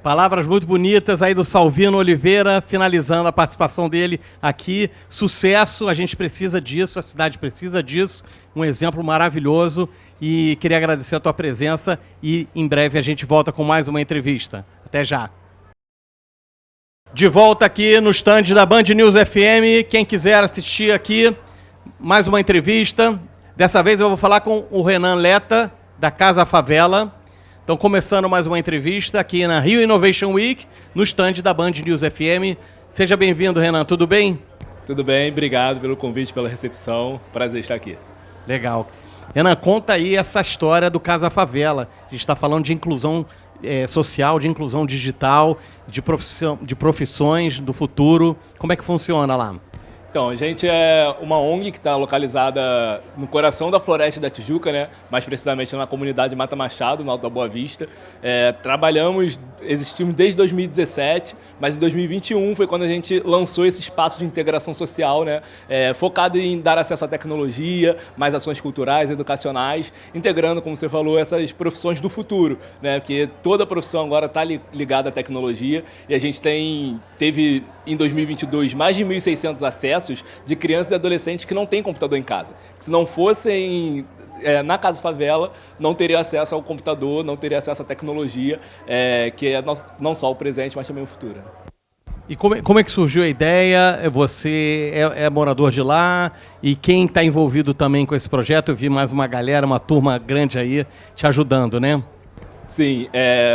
Palavras muito bonitas aí do Salvino Oliveira, finalizando a participação dele aqui. Sucesso, a gente precisa disso, a cidade precisa disso. Um exemplo maravilhoso e queria agradecer a tua presença e em breve a gente volta com mais uma entrevista. Até já. De volta aqui no stand da Band News FM. Quem quiser assistir aqui, mais uma entrevista. Dessa vez eu vou falar com o Renan Leta, da Casa Favela. Então, começando mais uma entrevista aqui na Rio Innovation Week, no stand da Band News FM. Seja bem-vindo, Renan. Tudo bem? Tudo bem, obrigado pelo convite, pela recepção. Prazer estar aqui. Legal. Renan, conta aí essa história do Casa Favela. A gente está falando de inclusão social, de inclusão digital, de profissões do futuro. Como é que funciona lá? Então, a gente é uma ONG que está localizada no coração da Floresta da Tijuca, né? Mais precisamente na comunidade Mata Machado, no Alto da Boa Vista. Existimos desde 2017, mas em 2021 foi quando a gente lançou esse espaço de integração social, né? Focado em dar acesso à tecnologia, mais ações culturais, educacionais, integrando, como você falou, essas profissões do futuro, né? Porque toda profissão agora está ligada à tecnologia e a gente teve em 2022 mais de 1.600 acessos de crianças e adolescentes que não têm computador em casa. Que se não fossem na Casa Favela, não teria acesso ao computador, não teria acesso à tecnologia, que é não só o presente, mas também o futuro. E como é que surgiu a ideia? Você é morador de lá? E quem está envolvido também com esse projeto? Eu vi mais uma galera, uma turma grande aí te ajudando, né? Sim,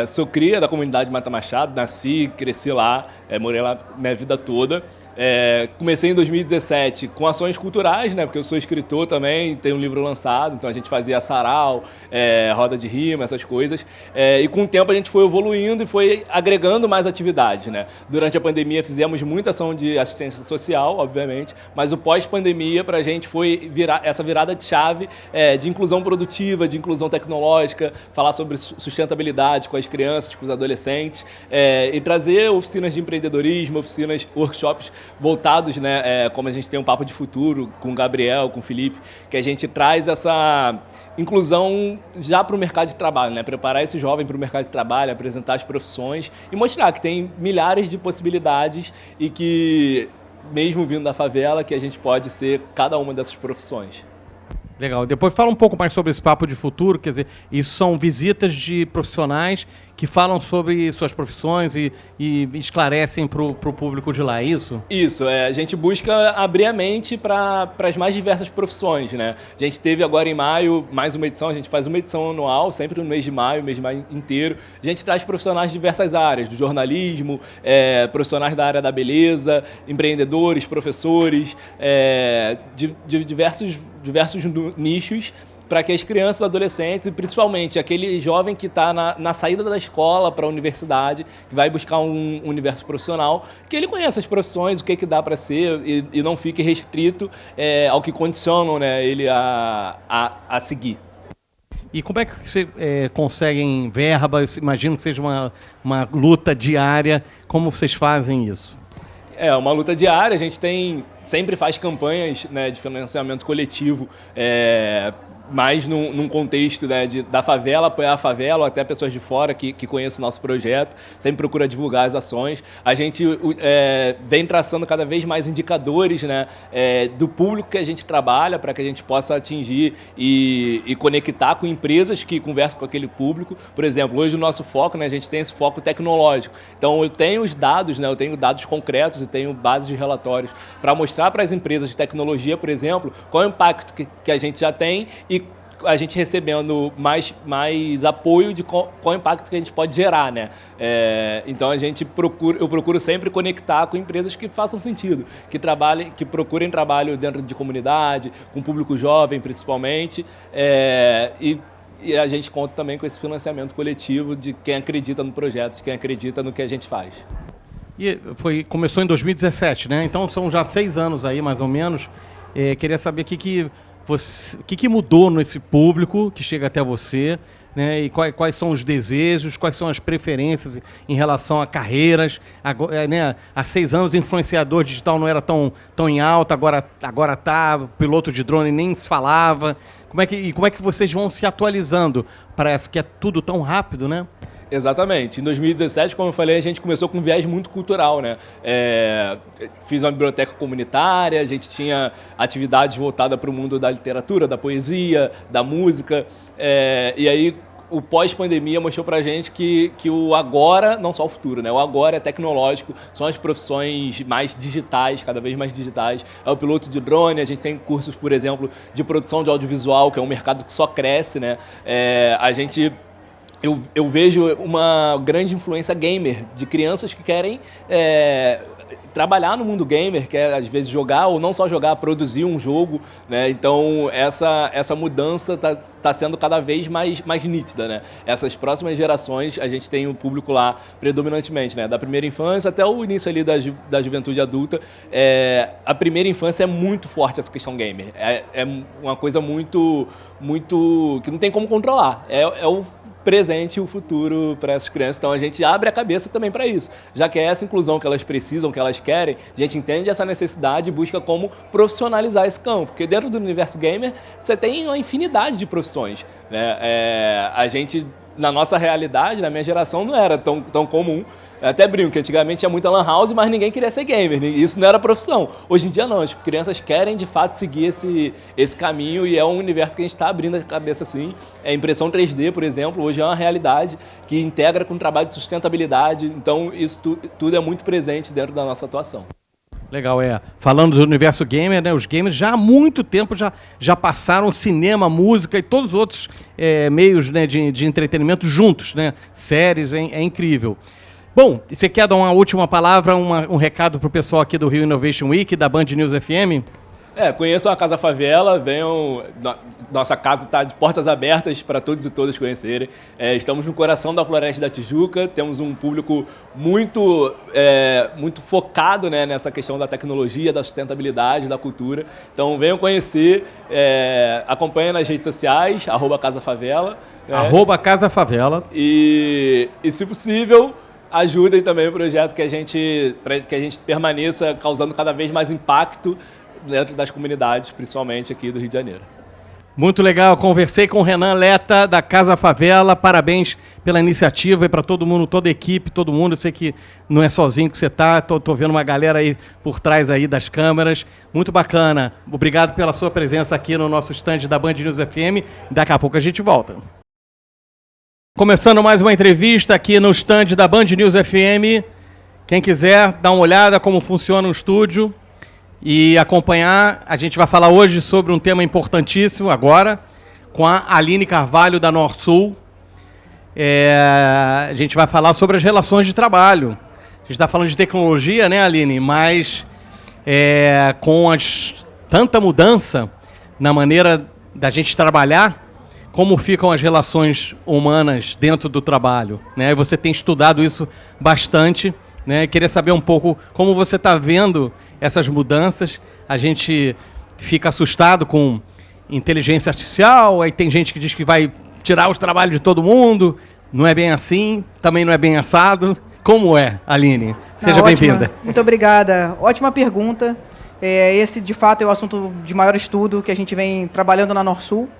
sou cria da comunidade Mata Machado, nasci, cresci lá, morei lá minha vida toda. Comecei em 2017 com ações culturais, né? Porque eu sou escritor também, tenho um livro lançado, então a gente fazia sarau, roda de rima, essas coisas. E com o tempo a gente foi evoluindo e foi agregando mais atividades, né? Durante a pandemia fizemos muita ação de assistência social, obviamente, mas o pós-pandemia para a gente foi essa virada de chave de inclusão produtiva, de inclusão tecnológica, falar sobre sustentabilidade com as crianças, com os adolescentes, e trazer oficinas de empreendedorismo, workshops voltados, né, como a gente tem um papo de futuro com o Gabriel, com o Felipe, que a gente traz essa inclusão já para o mercado de trabalho, né, preparar esse jovem para o mercado de trabalho, apresentar as profissões e mostrar que tem milhares de possibilidades e que, mesmo vindo da favela, que a gente pode ser cada uma dessas profissões. Legal. Depois fala um pouco mais sobre esse papo de futuro, quer dizer, isso são visitas de profissionais que falam sobre suas profissões e esclarecem para o público de lá, é isso? Isso, a gente busca abrir a mente para as mais diversas profissões, né? A gente teve agora em maio mais uma edição, a gente faz uma edição anual, sempre no mês de maio inteiro. A gente traz profissionais de diversas áreas, do jornalismo, profissionais da área da beleza, empreendedores, professores, de diversos nichos, para que as crianças e adolescentes, e principalmente aquele jovem que está na saída da escola para a universidade, que vai buscar um universo profissional, que ele conheça as profissões, o que dá para ser, e não fique restrito ao que condicionam, né, ele a seguir. E como é que você conseguem verba? Eu imagino que seja uma luta diária. Como vocês fazem isso? É uma luta diária, a gente sempre faz campanhas, né, de financiamento coletivo, mais num contexto, né, da favela, apoiar a favela, ou até pessoas de fora que conhecem o nosso projeto, sempre procura divulgar as ações. A gente vem traçando cada vez mais indicadores, né, do público que a gente trabalha, para que a gente possa atingir e conectar com empresas que conversam com aquele público. Por exemplo, hoje o nosso foco, né, a gente tem esse foco tecnológico. Então eu tenho os dados, né, eu tenho dados concretos e tenho bases de relatórios para mostrar para as empresas de tecnologia, por exemplo, qual é o impacto que a gente já tem e a gente recebendo mais apoio de qual o impacto que a gente pode gerar, né? Então eu procuro sempre conectar com empresas que façam sentido, que procurem trabalho dentro de comunidade, com público jovem principalmente, e a gente conta também com esse financiamento coletivo de quem acredita no projeto, de quem acredita no que a gente faz. E começou em 2017, né? Então são já 6 anos aí, mais ou menos. Queria saber o que mudou nesse público que chega até você. né? E quais são os desejos, quais são as preferências em relação a carreiras. Agora, né? Há 6 anos o influenciador digital não era tão em alta, agora tá, piloto de drone nem se falava. Como é que vocês vão se atualizando? Parece que é tudo tão rápido, né? Exatamente. Em 2017, como eu falei, a gente começou com um viés muito cultural, né? Fiz uma biblioteca comunitária, a gente tinha atividades voltadas para o mundo da literatura, da poesia, da música. E aí, o pós-pandemia mostrou para a gente que o agora, não só o futuro, né? O agora é tecnológico, são as profissões mais digitais, cada vez mais digitais. É o piloto de drone, a gente tem cursos, por exemplo, de produção de audiovisual, que é um mercado que só cresce, né? Eu vejo uma grande influência gamer, de crianças que querem trabalhar no mundo gamer, quer às vezes jogar, ou não só jogar, produzir um jogo, né? Então essa mudança está sendo cada vez mais nítida, né? Essas próximas gerações, a gente tem um público lá predominantemente, né? Da primeira infância até o início ali da juventude adulta. A primeira infância é muito forte essa questão gamer. É uma coisa muito que não tem como controlar. É o presente e o futuro para essas crianças. Então a gente abre a cabeça também para isso. Já que é essa inclusão que elas precisam, que elas querem, a gente entende essa necessidade e busca como profissionalizar esse campo. Porque dentro do universo gamer, você tem uma infinidade de profissões, né? A gente, na nossa realidade, na minha geração, não era tão comum. Eu até brinco que antigamente tinha muita lan house, mas ninguém queria ser gamer. Isso não era profissão. Hoje em dia não, as crianças querem de fato seguir esse caminho e é um universo que a gente está abrindo a cabeça assim. Impressão 3D, por exemplo, hoje é uma realidade que integra com o trabalho de sustentabilidade. Então isso tudo é muito presente dentro da nossa atuação. Legal, falando do universo gamer, né? Os gamers já há muito tempo já passaram cinema, música e todos os outros meios, né, de entretenimento juntos, né? Séries, é incrível. Bom, você quer dar uma última palavra, um recado para o pessoal aqui do Rio Innovation Week, da Band News FM? Conheçam a Casa Favela, venham, nossa casa está de portas abertas para todos e todas conhecerem. Estamos no coração da Floresta da Tijuca, temos um público muito focado, né, nessa questão da tecnologia, da sustentabilidade, da cultura. Então venham conhecer, acompanhem nas redes sociais, @CasaFavela. Né? @CasaFavela. E se possível, ajudem também o projeto para que a gente permaneça causando cada vez mais impacto dentro das comunidades, principalmente aqui do Rio de Janeiro. Muito legal, conversei com o Renan Letta, da Casa Favela, parabéns pela iniciativa e para todo mundo, toda a equipe, todo mundo, eu sei que não é sozinho que você está, tô vendo uma galera aí por trás aí das câmeras, muito bacana, obrigado pela sua presença aqui no nosso stand da Band News FM, daqui a pouco a gente volta. Começando mais uma entrevista aqui no stand da Band News FM. Quem quiser dar uma olhada como funciona o estúdio e acompanhar, a gente vai falar hoje sobre um tema importantíssimo agora, com a Aline Carvalho da Norsul. A gente vai falar sobre as relações de trabalho. A gente está falando de tecnologia, né, Aline? Mas com tanta mudança na maneira da gente trabalhar, como ficam as relações humanas dentro do trabalho, né? Você tem estudado isso bastante, né? Queria saber um pouco como você está vendo essas mudanças. A gente fica assustado com inteligência artificial, aí tem gente que diz que vai tirar os trabalhos de todo mundo. Não é bem assim, também não é bem assado. Como é, Aline? Seja bem-vinda. Muito obrigada. Ótima pergunta. Esse, de fato, é o assunto de maior estudo que a gente vem trabalhando na Norsul.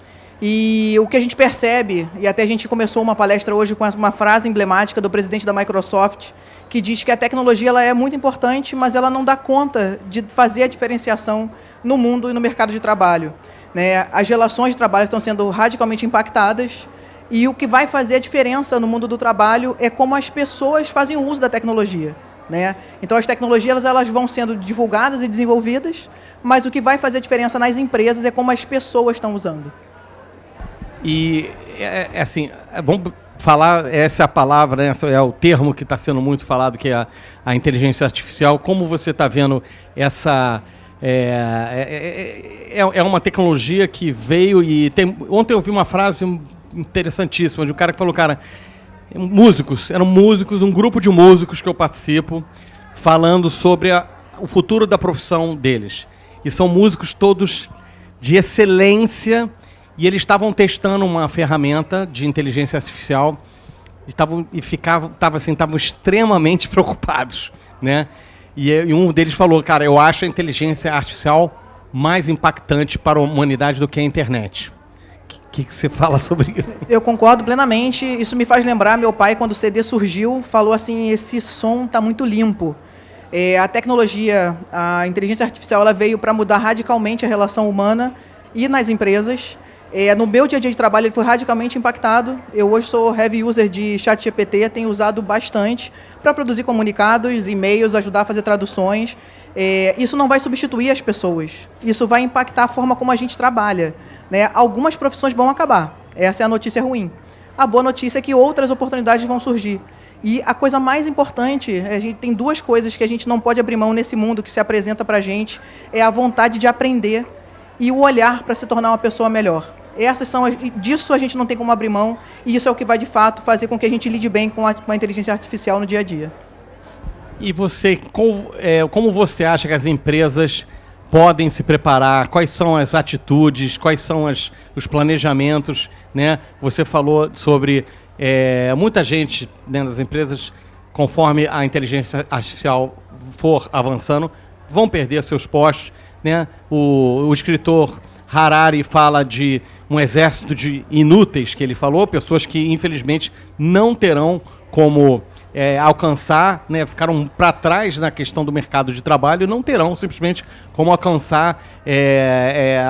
E o que a gente percebe, e até a gente começou uma palestra hoje com uma frase emblemática do presidente da Microsoft, que diz que a tecnologia ela é muito importante, mas ela não dá conta de fazer a diferenciação no mundo e no mercado de trabalho, né? As relações de trabalho estão sendo radicalmente impactadas e o que vai fazer a diferença no mundo do trabalho é como as pessoas fazem o uso da tecnologia, né? Então as tecnologias elas vão sendo divulgadas e desenvolvidas, mas o que vai fazer a diferença nas empresas é como as pessoas estão usando. E, assim, vamos falar, essa é a palavra, né, é o termo que está sendo muito falado, que é a inteligência artificial. Como você está vendo essa... É uma tecnologia que veio e... Ontem eu vi uma frase interessantíssima de um cara que falou, eram músicos, um grupo de músicos que eu participo, falando sobre o futuro da profissão deles. E são músicos todos de excelência e eles estavam testando uma ferramenta de inteligência artificial estavam extremamente preocupados, né? E um deles falou, cara, eu acho a inteligência artificial mais impactante para a humanidade do que a internet. O que você fala sobre isso? Eu concordo plenamente. Isso me faz lembrar meu pai, quando o CD surgiu, falou assim, esse som está muito limpo. A tecnologia, a inteligência artificial, ela veio para mudar radicalmente a relação humana e nas empresas. No meu dia a dia de trabalho, ele foi radicalmente impactado. Eu hoje sou heavy user de ChatGPT, tenho usado bastante para produzir comunicados, e-mails, ajudar a fazer traduções. Isso não vai substituir as pessoas. Isso vai impactar a forma como a gente trabalha, né? Algumas profissões vão acabar. Essa é a notícia ruim. A boa notícia é que outras oportunidades vão surgir. E a coisa mais importante, a gente tem duas coisas que a gente não pode abrir mão nesse mundo que se apresenta para a gente, é a vontade de aprender e o olhar para se tornar uma pessoa melhor. Disso a gente não tem como abrir mão, e isso é o que vai, de fato, fazer com que a gente lide bem com a inteligência artificial no dia a dia. E você, como você acha que as empresas podem se preparar? Quais são as atitudes? Quais são os planejamentos? Né? Você falou sobre muita gente, né, das empresas, conforme a inteligência artificial for avançando, vão perder seus postos. Né? O escritor Harari fala de um exército de inúteis, que ele falou, pessoas que, infelizmente, não terão como alcançar, né, ficaram para trás na questão do mercado de trabalho, não terão simplesmente como alcançar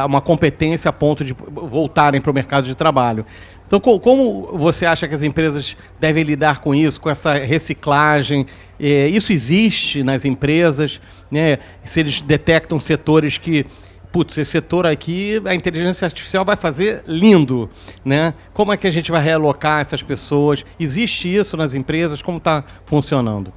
uma competência a ponto de voltarem para o mercado de trabalho. Então, como você acha que as empresas devem lidar com isso, com essa reciclagem? Isso existe nas empresas, né? Se eles detectam setores que, putz, esse setor aqui, a inteligência artificial vai fazer lindo, né? Como é que a gente vai realocar essas pessoas? Existe isso nas empresas? Como está funcionando?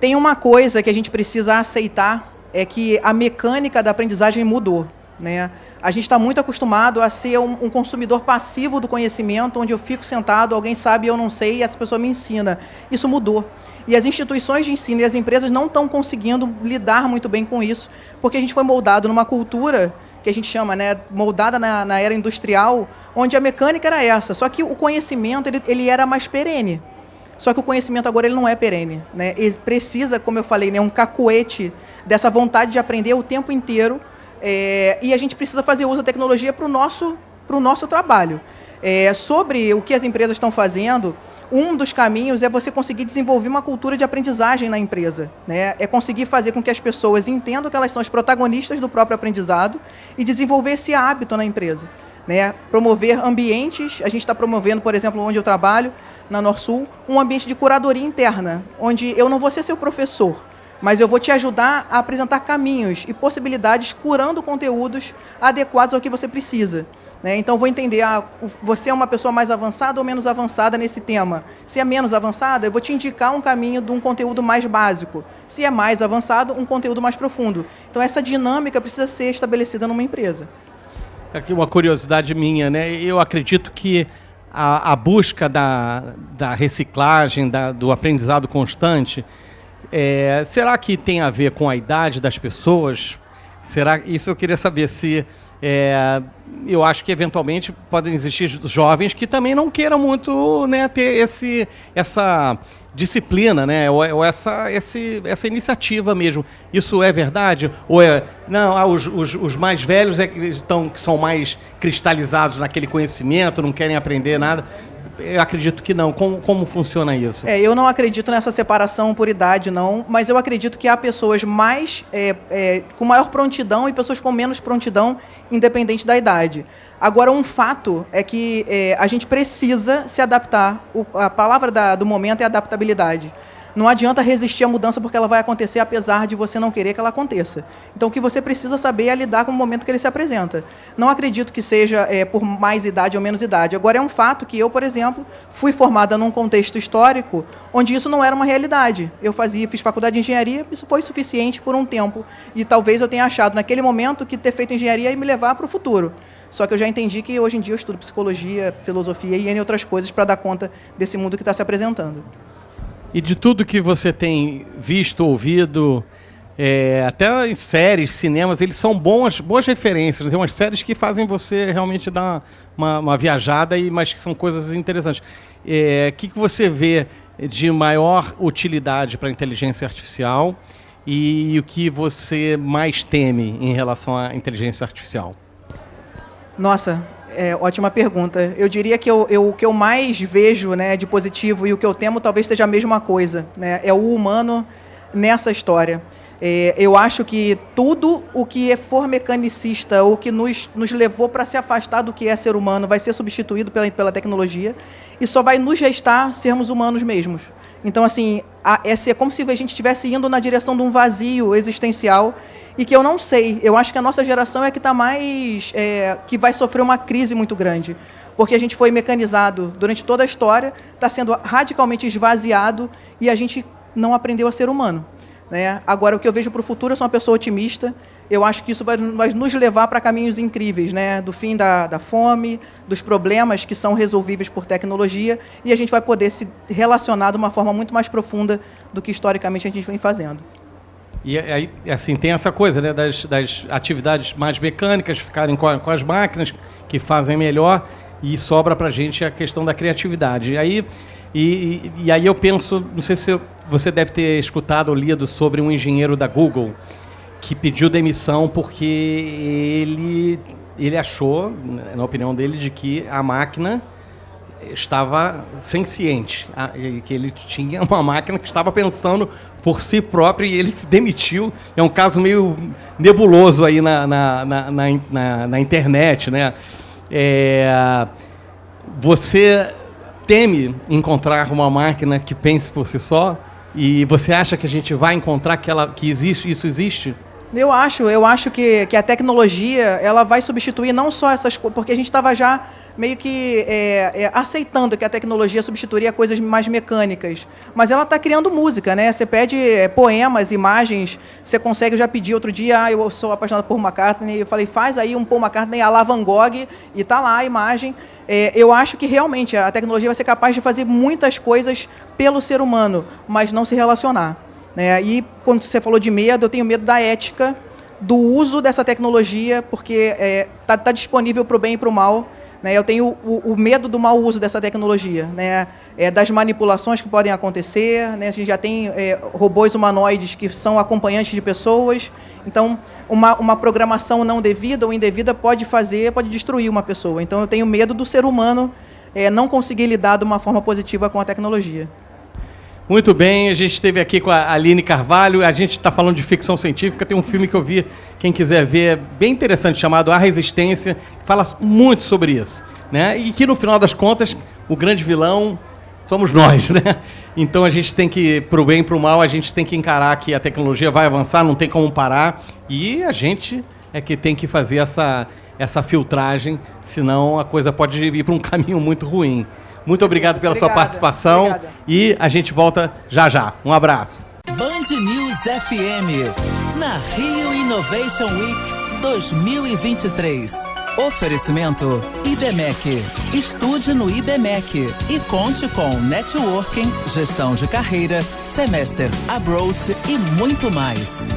Tem uma coisa que a gente precisa aceitar, é que a mecânica da aprendizagem mudou, né? A gente está muito acostumado a ser um consumidor passivo do conhecimento, onde eu fico sentado, alguém sabe e eu não sei, e essa pessoa me ensina. Isso mudou. E as instituições de ensino e as empresas não estão conseguindo lidar muito bem com isso, porque a gente foi moldado numa cultura que a gente chama, né, moldada na era industrial, onde a mecânica era essa, só que o conhecimento ele era mais perene. Só que o conhecimento agora ele não é perene, né? Ele precisa, como eu falei, né, um cacuete dessa vontade de aprender o tempo inteiro, e a gente precisa fazer uso da tecnologia para o nosso trabalho. Sobre o que as empresas estão fazendo, um dos caminhos é você conseguir desenvolver uma cultura de aprendizagem na empresa, né? É conseguir fazer com que as pessoas entendam que elas são as protagonistas do próprio aprendizado e desenvolver esse hábito na empresa, né? Promover ambientes, a gente está promovendo, por exemplo, onde eu trabalho, na Norsul, um ambiente de curadoria interna, onde eu não vou ser seu professor, mas eu vou te ajudar a apresentar caminhos e possibilidades curando conteúdos adequados ao que você precisa. Então, vou entender, você é uma pessoa mais avançada ou menos avançada nesse tema. Se é menos avançada, eu vou te indicar um caminho de um conteúdo mais básico. Se é mais avançado, um conteúdo mais profundo. Então, essa dinâmica precisa ser estabelecida numa empresa. Aqui uma curiosidade minha, né? Eu acredito que a busca da reciclagem, do aprendizado constante, será que tem a ver com a idade das pessoas? Isso eu queria saber se... eu acho que eventualmente podem existir jovens que também não queiram muito, né, ter essa disciplina, né, ou essa iniciativa mesmo. Isso é verdade? Ou não, os mais velhos que são mais cristalizados naquele conhecimento, não querem aprender nada? Eu acredito que não. Como funciona isso? Eu não acredito nessa separação por idade, não, mas eu acredito que há pessoas com maior prontidão e pessoas com menos prontidão, independente da idade. Agora, um fato é que a gente precisa se adaptar. A palavra do momento é adaptabilidade. Não adianta resistir à mudança porque ela vai acontecer apesar de você não querer que ela aconteça. Então, o que você precisa saber é lidar com o momento que ele se apresenta. Não acredito que seja por mais idade ou menos idade. Agora, é um fato que eu, por exemplo, fui formada num contexto histórico onde isso não era uma realidade. Fiz faculdade de engenharia, isso foi suficiente por um tempo. E talvez eu tenha achado naquele momento que ter feito engenharia ia me levar para o futuro. Só que eu já entendi que hoje em dia eu estudo psicologia, filosofia e outras coisas para dar conta desse mundo que está se apresentando. E de tudo que você tem visto, ouvido, até em séries, cinemas, eles são boas referências. Tem umas séries que fazem você realmente dar uma viajada, mas que são coisas interessantes. Que você vê de maior utilidade para a inteligência artificial e o que você mais teme em relação à inteligência artificial? Nossa, ótima pergunta. Eu diria que o que eu mais vejo, né, de positivo e o que eu temo talvez seja a mesma coisa, né? É o humano nessa história. Eu acho que tudo o que for mecanicista ou que nos levou para se afastar do que é ser humano vai ser substituído pela tecnologia e só vai nos restar sermos humanos mesmos. Então, assim, é como se a gente estivesse indo na direção de um vazio existencial e que eu não sei. Eu acho que a nossa geração é que está mais... que vai sofrer uma crise muito grande. Porque a gente foi mecanizado durante toda a história, está sendo radicalmente esvaziado e a gente não aprendeu a ser humano. Né? Agora, o que eu vejo para o futuro, eu sou uma pessoa otimista. Eu acho que isso vai nos levar para caminhos incríveis, né? Do fim da fome, dos problemas que são resolvíveis por tecnologia, e a gente vai poder se relacionar de uma forma muito mais profunda do que historicamente a gente vem fazendo. E aí, assim, tem essa coisa, né, das atividades mais mecânicas ficarem com as máquinas que fazem melhor, e sobra para a gente a questão da criatividade. E aí eu penso, não sei se você deve ter escutado ou lido sobre um engenheiro da Google que pediu demissão porque ele achou, na opinião dele, de que a máquina estava senciente, que ele tinha uma máquina que estava pensando por si próprio e ele se demitiu. É um caso meio nebuloso aí na internet, né? Você teme encontrar uma máquina que pense por si só? E você acha que a gente vai encontrar que isso existe? Eu acho que a tecnologia ela vai substituir não só essas coisas, porque a gente estava já meio que aceitando que a tecnologia substituiria coisas mais mecânicas, mas ela está criando música, né? Você pede poemas, imagens, você consegue, eu já pedi outro dia, eu sou apaixonado por McCartney, eu falei, faz aí um Paul McCartney à la Van Gogh, e tá lá a imagem. Eu acho que realmente a tecnologia vai ser capaz de fazer muitas coisas pelo ser humano, mas não se relacionar. E quando você falou de medo, eu tenho medo da ética, do uso dessa tecnologia, porque tá disponível para o bem e para o mal. Eu tenho o medo do mau uso dessa tecnologia, das manipulações que podem acontecer. A gente já tem robôs humanoides que são acompanhantes de pessoas. Então, uma programação não devida ou indevida pode destruir uma pessoa. Então, eu tenho medo do ser humano não conseguir lidar de uma forma positiva com a tecnologia. Muito bem, a gente esteve aqui com a Aline Carvalho, a gente está falando de ficção científica, tem um filme que eu vi, quem quiser ver, bem interessante, chamado A Resistência, que fala muito sobre isso, né? E que no final das contas, o grande vilão somos nós, né? Então a gente tem que, pro bem e pro mal, a gente tem que encarar que a tecnologia vai avançar, não tem como parar, e a gente é que tem que fazer essa filtragem, senão a coisa pode ir para um caminho muito ruim. Muito obrigado pela sua participação. Obrigada. E a gente volta já. Um abraço. Band News FM, na Rio Innovation Week 2023. Oferecimento IBMEC. Estude no IBMEC e conte com networking, gestão de carreira, semester abroad e muito mais.